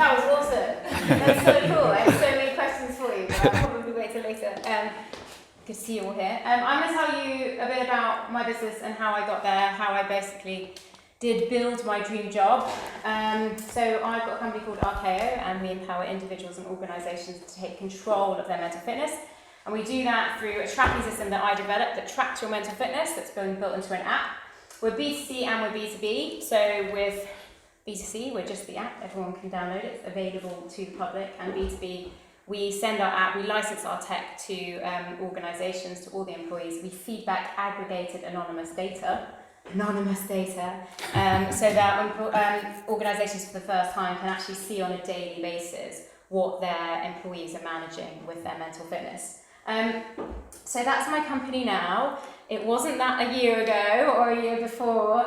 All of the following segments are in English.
That was awesome. That's so cool. I have so many questions for you, but I'll probably wait till later. Good to see you all here. I'm going to tell you a bit about my business and how I got there, how I basically did build my dream job. So I've got a company called Arkeo, and we empower individuals and organisations to take control of their mental fitness. And we do that through a tracking system that I developed that tracks your mental fitness, that's been built into an app. We're B2C and we're B2B. So with B2C, we're just the app, everyone can download it, it's available to the public. And B2B, we send our app, we license our tech to organisations, to all the employees. We feed back aggregated anonymous data, so that organisations for the first time can actually see on a daily basis what their employees are managing with their mental fitness. So that's my company now. It wasn't that a year ago or a year before.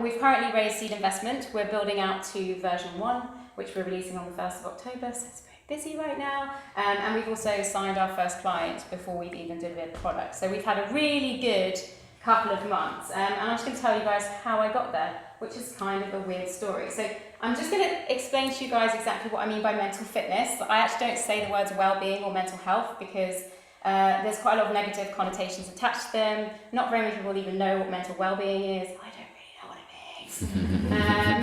We've currently raised seed investment. We're building out to version 1, which we're releasing on the 1st of October, so it's very busy right now. And we've also signed our first client before we've even delivered the product. So we've had a really good couple of months. And I'm just going to tell you guys how I got there, which is kind of a weird story. So I'm just going to explain to you guys exactly what I mean by mental fitness. I actually don't say the words well-being or mental health because there's quite a lot of negative connotations attached to them. Not very many people even know what mental well-being is. I don't really know what it means.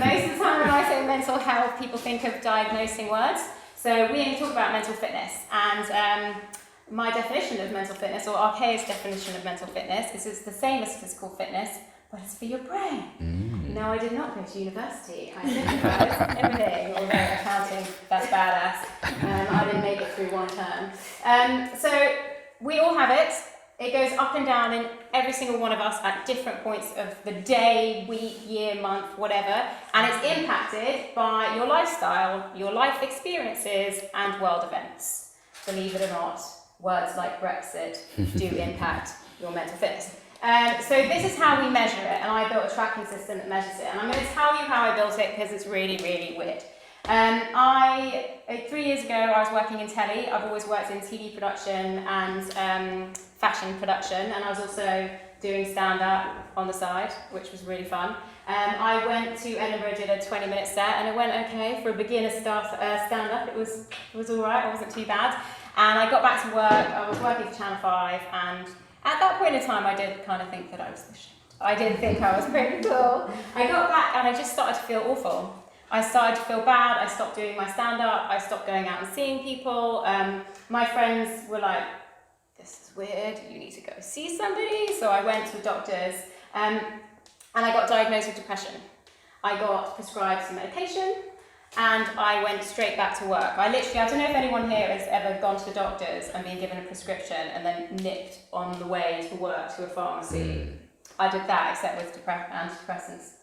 Most of the time when I say mental health, people think of diagnosing words. So we only talk about mental fitness. And my definition of mental fitness, or Arkeo's definition of mental fitness, is it's the same as physical fitness, but it's for your brain. No, I did not go to university. I memorised everything, although accounting, that's badass. I didn't make it through one term. So we all have it. It goes up and down in every single one of us at different points of the day, week, year, month, whatever. And it's impacted by your lifestyle, your life experiences, and world events. Believe it or not, words like Brexit do impact your mental fitness. So this is how we measure it, and I built a tracking system that measures it. And I'm going to tell you how I built it because it's really, really weird. 3 years ago, I was working in telly. I've always worked in TV production and fashion production, and I was also doing stand-up on the side, which was really fun. I went to Edinburgh, did a 20-minute set, and it went okay for a beginner stand-up. It was all right. It wasn't too bad. And I got back to work. I was working for Channel 5, and at that point in time, I did kind of think that I was the shit. I did think I was pretty cool. I got back, and I just started to feel awful. I started to feel bad. I stopped doing my stand-up. I stopped going out and seeing people. My friends were like, this is weird. You need to go see somebody. So I went to doctors, and I got diagnosed with depression. I got prescribed some medication, and I went straight back to work. I don't know if anyone here has ever gone to the doctors and been given a prescription and then nipped on the way to work to a pharmacy. I did that, except with antidepressants.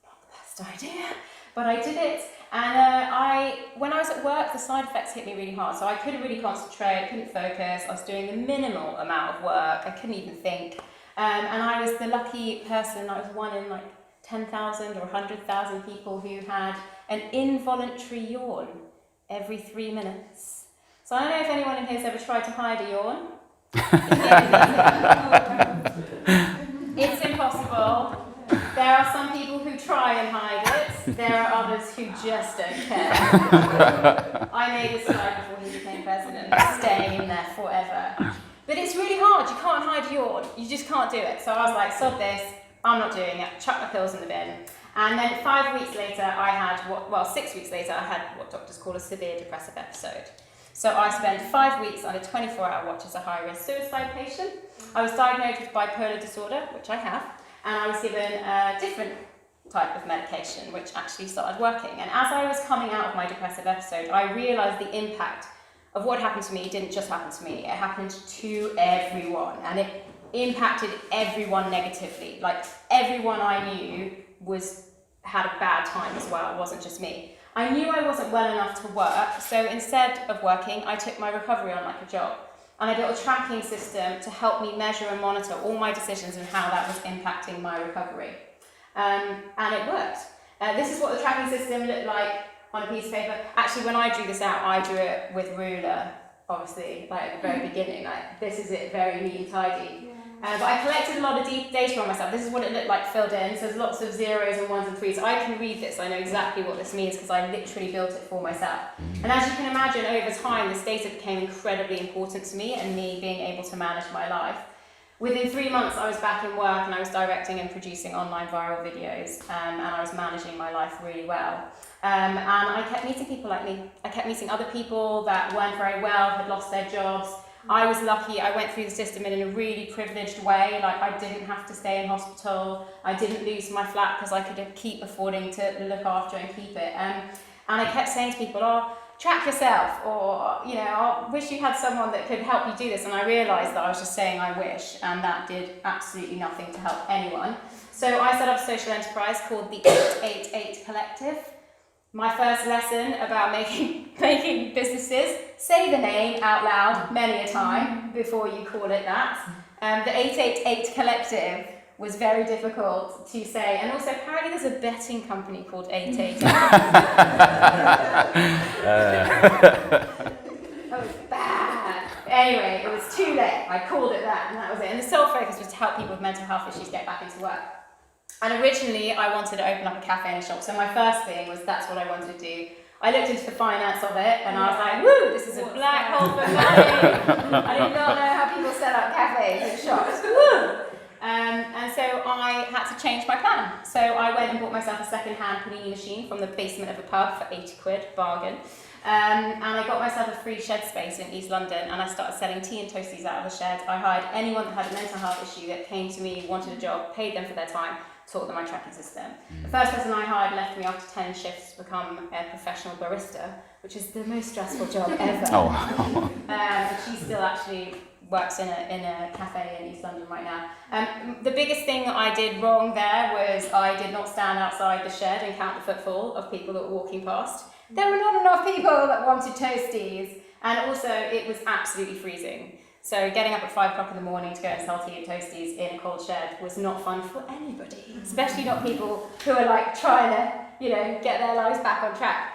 Not the best idea, but I did it. And when I was at work, the side effects hit me really hard. So I couldn't really concentrate, couldn't focus. I was doing a minimal amount of work. I couldn't even think. And I was the lucky person. I was one in like 10,000 or 100,000 people who had an involuntary yawn every 3 minutes. So I don't know if anyone in here has ever tried to hide a yawn. It's impossible. There are some people who try and hide it. There are others who just don't care. I made this slide before he became president, staying in there forever. But it's really hard. You can't hide a yawn. You just can't do it. So I was like, sod this. I'm not doing it. Chuck my pills in the bin. And then 5 weeks later, 6 weeks later, I had what doctors call a severe depressive episode. So I spent 5 weeks on a 24-hour watch as a high-risk suicide patient. I was diagnosed with bipolar disorder, which I have, and I was given a different type of medication, which actually started working. And as I was coming out of my depressive episode, I realised the impact of what happened to me didn't just happen to me, it happened to everyone. And it impacted everyone negatively. Like, everyone I knew had a bad time as well, it wasn't just me. I knew I wasn't well enough to work, so instead of working, I took my recovery on like a job. And I built a tracking system to help me measure and monitor all my decisions and how that was impacting my recovery. And it worked. This is what the tracking system looked like on a piece of paper. Actually, when I drew this out, I drew it with ruler, obviously, like at the very beginning. Like, this is it, very neat and tidy. But I collected a lot of data on myself. This is what it looked like filled in. So there's lots of zeros and ones and threes. I can read this. I know exactly what this means because I literally built it for myself. And as you can imagine, over time, this data became incredibly important to me and me being able to manage my life. Within 3 months, I was back in work and I was directing and producing online viral videos, and I was managing my life really well. And I kept meeting people like me. I kept meeting other people that weren't very well, had lost their jobs. I was lucky. I went through the system in a really privileged way. Like, I didn't have to stay in hospital. I didn't lose my flat because I could keep affording to look after and keep it. And I kept saying to people, oh, track yourself, or, you know, I wish you had someone that could help you do this. And I realised that I was just saying I wish, and that did absolutely nothing to help anyone. So I set up a social enterprise called the 888 Collective. My first lesson about making businesses, say the name out loud many a time before you call it that. The 888 Collective was very difficult to say, and also apparently there's a betting company called 888. That was bad. Anyway, it was too late. I called it that, and that was it. And the sole focus was to help people with mental health issues get back into work. And originally, I wanted to open up a cafe and a shop. So my first thing was that's what I wanted to do. I looked into the finance of it, and I was like, woo, this is a black hole for money. I did not know how people set up cafes and shops. Woo! And so I had to change my plan. So I went and bought myself a second-hand panini machine from the basement of a pub for 80 quid, bargain. And I got myself a free shed space in East London, and I started selling tea and toasties out of the shed. I hired anyone that had a mental health issue that came to me, wanted a job, paid them for their time, taught them my tracking system. The first person I hired left me after 10 shifts to become a professional barista, which is the most stressful job ever. Oh, wow. She still actually works in a cafe in East London right now. The biggest thing that I did wrong there was I did not stand outside the shed and count the footfall of people that were walking past. There were not enough people that wanted toasties, and also it was absolutely freezing. So getting up at 5 o'clock in the morning to go and sell tea and toasties in a cold shed was not fun for anybody, especially not people who are like trying to, you know, get their lives back on track.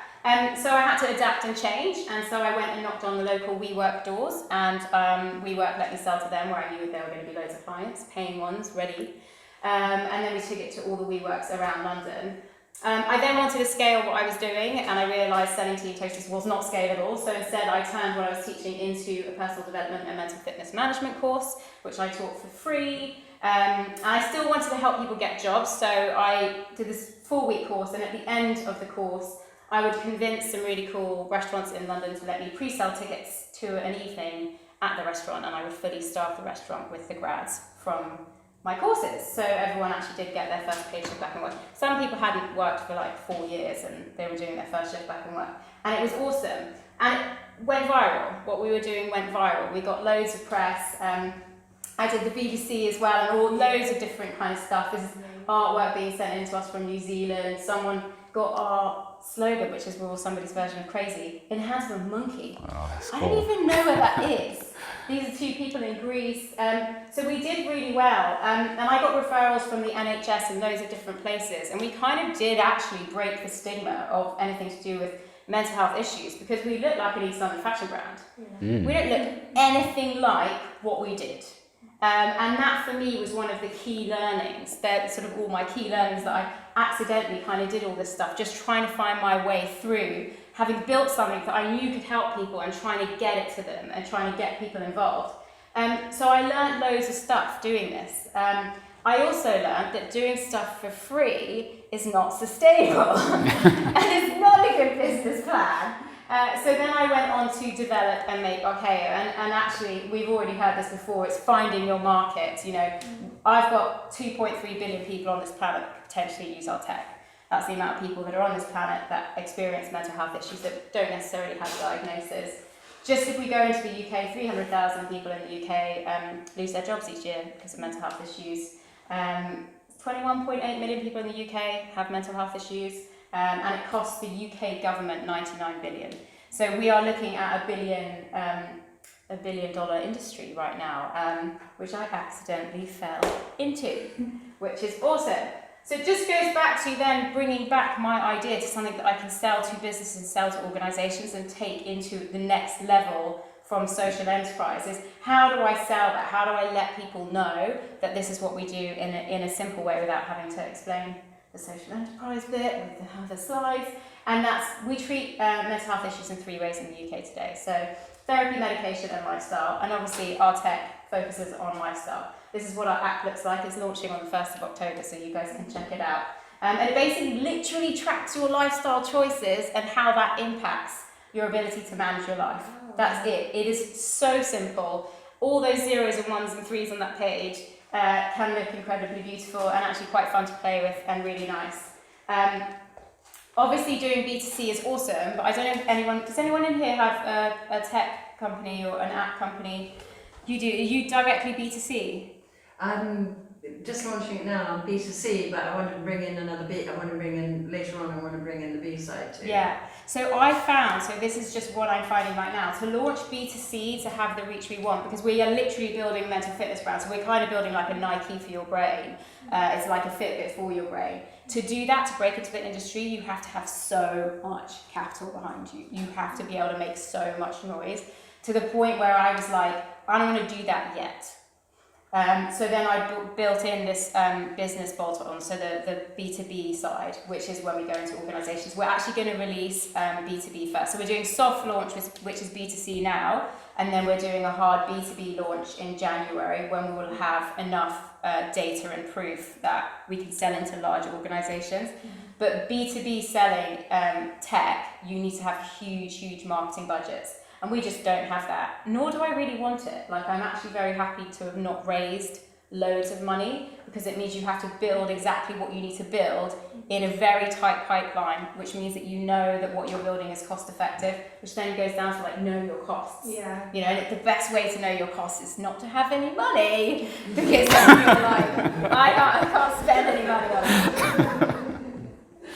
So I had to adapt and change, and so I went and knocked on the local WeWork doors, and WeWork let me sell to them where I knew there were going to be loads of clients, paying ones, ready. And then we took it to all the WeWorks around London. I then wanted to scale what I was doing, and I realised selling tea and toasties was not scalable, so instead I turned what I was teaching into a personal development and mental fitness management course, which I taught for free. And I still wanted to help people get jobs, so I did this 4-week course, and at the end of the course, I would convince some really cool restaurants in London to let me pre-sell tickets to an evening at the restaurant, and I would fully staff the restaurant with the grads from my courses. So everyone actually did get their first paid shift back in work. Some people hadn't worked for like 4 years and they were doing their first shift back in work. And it was awesome. And it went viral. What we were doing went viral. We got loads of press. I did the BBC as well, and all loads of different kind of stuff. There's artwork being sent in to us from New Zealand. Someone got our slogan, which is we're all somebody's version of crazy, in the hands of a monkey. Oh, that's I cool. don't even know where that is. These are 2 people in Greece. So we did really well. And I got referrals from the NHS and loads of different places. And we kind of did actually break the stigma of anything to do with mental health issues, because we look like an East London fashion brand. We don't look anything like what we did. And that for me was one of the key learnings. They're sort of all my key learnings that I accidentally kind of did all this stuff, just trying to find my way through, having built something that I knew could help people and trying to get it to them and trying to get people involved. So I learned loads of stuff doing this. I also learned that doing stuff for free is not sustainable and it's not a good business plan. So then I went on to develop and make Arkeo, and actually we've already heard this before, it's finding your market. You know, I've got 2.3 billion people on this planet that potentially use our tech. That's the amount of people that are on this planet that experience mental health issues that don't necessarily have a diagnosis. Just if we go into the UK, 300,000 people in the UK lose their jobs each year because of mental health issues. 21.8 million people in the UK have mental health issues. And it costs the UK government 99 billion. So we are looking at $1 billion industry right now, which I accidentally fell into, which is awesome. So it just goes back to then bringing back my idea to something that I can sell to businesses and sell to organisations and take into the next level from social enterprise is how do I sell that? How do I let people know that this is what we do in a simple way without having to explain the social enterprise bit with the slides? And we treat mental health issues in 3 ways in the UK today. So therapy, medication, and lifestyle. And obviously our tech focuses on lifestyle. This is what our app looks like. It's launching on the 1st of October, so you guys can check it out. And it basically literally tracks your lifestyle choices and how that impacts your ability to manage your life. That's it. It is so simple. All those 0s and 1s and 3s on that page can look incredibly beautiful and actually quite fun to play with and really nice. Obviously doing B2C is awesome, but I don't know if does anyone in here have a tech company or an app company? You do? Are you directly B2C? I'm just launching it now on B2C, but I want to bring in another B. I want to bring in later on. I want to bring in the B side too. Yeah. So I found. So this is just what I'm finding right now. To launch B2C to have the reach we want, because we are literally building a mental fitness brand. So we're kind of building like a Nike for your brain. It's like a Fitbit for your brain. To do that, to break into the industry, you have to have so much capital behind you. You have to be able to make so much noise to the point where I was like, I don't want to do that yet. So then I built in this business bolt-on, so the B2B side, which is when we go into organisations. We're actually going to release B2B first. So we're doing soft launch, which is B2C now, and then we're doing a hard B2B launch in January when we will have enough data and proof that we can sell into large organisations. But B2B selling tech, you need to have huge marketing budgets. And we just don't have that, nor do I really want it. Like, I'm actually very happy to have not raised loads of money, because it means you have to build exactly what you need to build in a very tight pipeline, which means that you know that what you're building is cost effective, which then goes down to like know your costs. Yeah. You know, the best way to know your costs is not to have any money, because then you're like, I can't spend any money on it.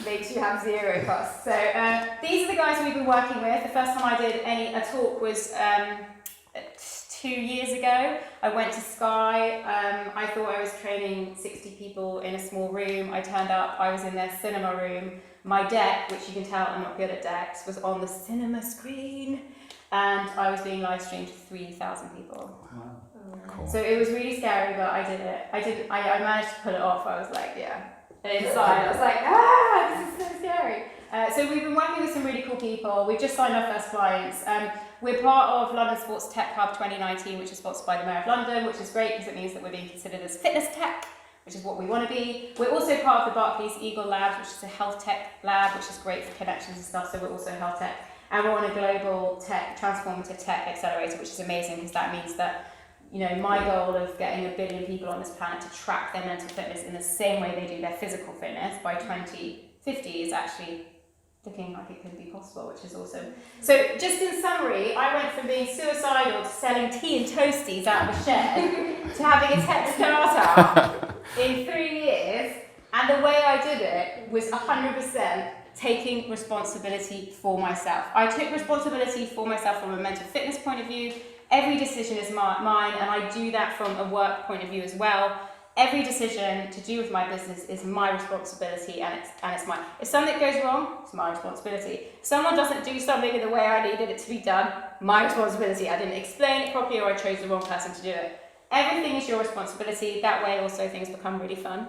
Makes you have 0 costs. So these are the guys we've been working with. The first time I did a talk was 2 years ago. I went to Sky. I thought I was training 60 people in a small room. I turned up, I was in their cinema room. My deck, which you can tell I'm not good at decks, was on the cinema screen, and I was being live streamed to 3,000 people. Wow. Cool. So it was really scary, but I did it. I managed to pull it off. I was like, yeah. And inside, I was like, this is so scary. So we've been working with some really cool people. We've just signed our first clients. We're part of London Sports Tech Hub 2019, which is sponsored by the Mayor of London, which is great because it means that we're being considered as fitness tech, which is what we want to be. We're also part of the Barclays Eagle Labs, which is a health tech lab, which is great for connections and stuff, so we're also health tech. And we're on a global transformative tech accelerator, which is amazing because that means that, you know, my goal of getting 1 billion people on this planet to track their mental fitness in the same way they do their physical fitness by 2050 is actually looking like it could be possible, which is awesome. So just in summary, I went from being suicidal to selling tea and toasties out of a shed to having a tech startup in 3 years, and the way I did it was 100% taking responsibility for myself. I took responsibility for myself from a mental fitness point of view. Every decision is mine, and I do that from a work point of view as well. Every decision to do with my business is my responsibility, and it's mine. If something goes wrong, it's my responsibility. If someone doesn't do something in the way I needed it to be done, my responsibility. I didn't explain it properly, or I chose the wrong person to do it. Everything is your responsibility. That way also things become really fun.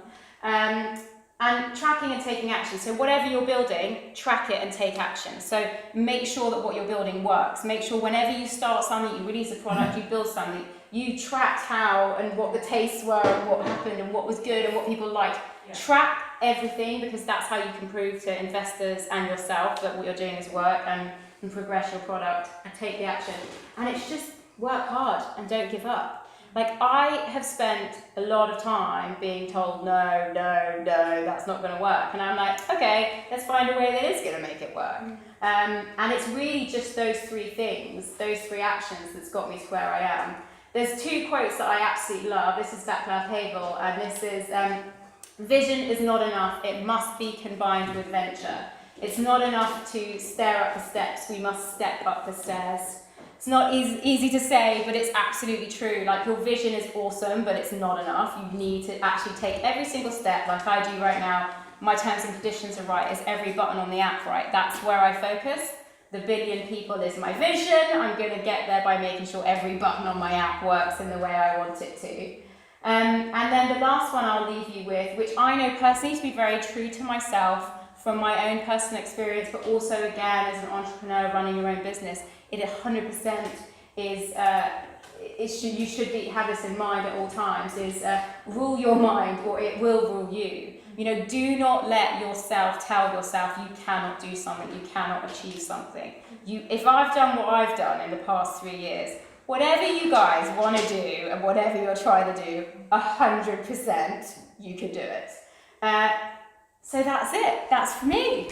And tracking and taking action. So whatever you're building, track it and take action. So make sure that what you're building works. Make sure whenever you start something, you release a product, you build something, you tracked how and what the tastes were and what happened and what was good and what people liked. Yeah. Track everything, because that's how you can prove to investors and yourself that what you're doing is work, and progress your product and take the action. And it's just work hard and don't give up. Like, I have spent a lot of time being told, no, that's not going to work. And I'm like, okay, let's find a way that is going to make it work. And it's really just those 3 things, those 3 actions that's got me to where I am. There's 2 quotes that I absolutely love. This is Václav Havel, and this is, vision is not enough, it must be combined with venture. It's not enough to stare up the steps, we must step up the stairs. It's not easy to say, but it's absolutely true. Like, your vision is awesome, but it's not enough. You need to actually take every single step, like I do right now. My terms and conditions are right. Is every button on the app right? That's where I focus. the billion people is my vision. I'm going to get there by making sure every button on my app works in the way I want it to. And then the last one I'll leave you with, which I know personally to be very true to myself from my own personal experience, but also again as an entrepreneur running your own business, it 100% is, you should have this in mind at all times, is rule your mind or it will rule you. You know, do not let yourself tell yourself you cannot do something, you cannot achieve something. If I've done what I've done in the past 3 years, whatever you guys want to do and whatever you're trying to do, 100% you can do it. So that's it. That's for me.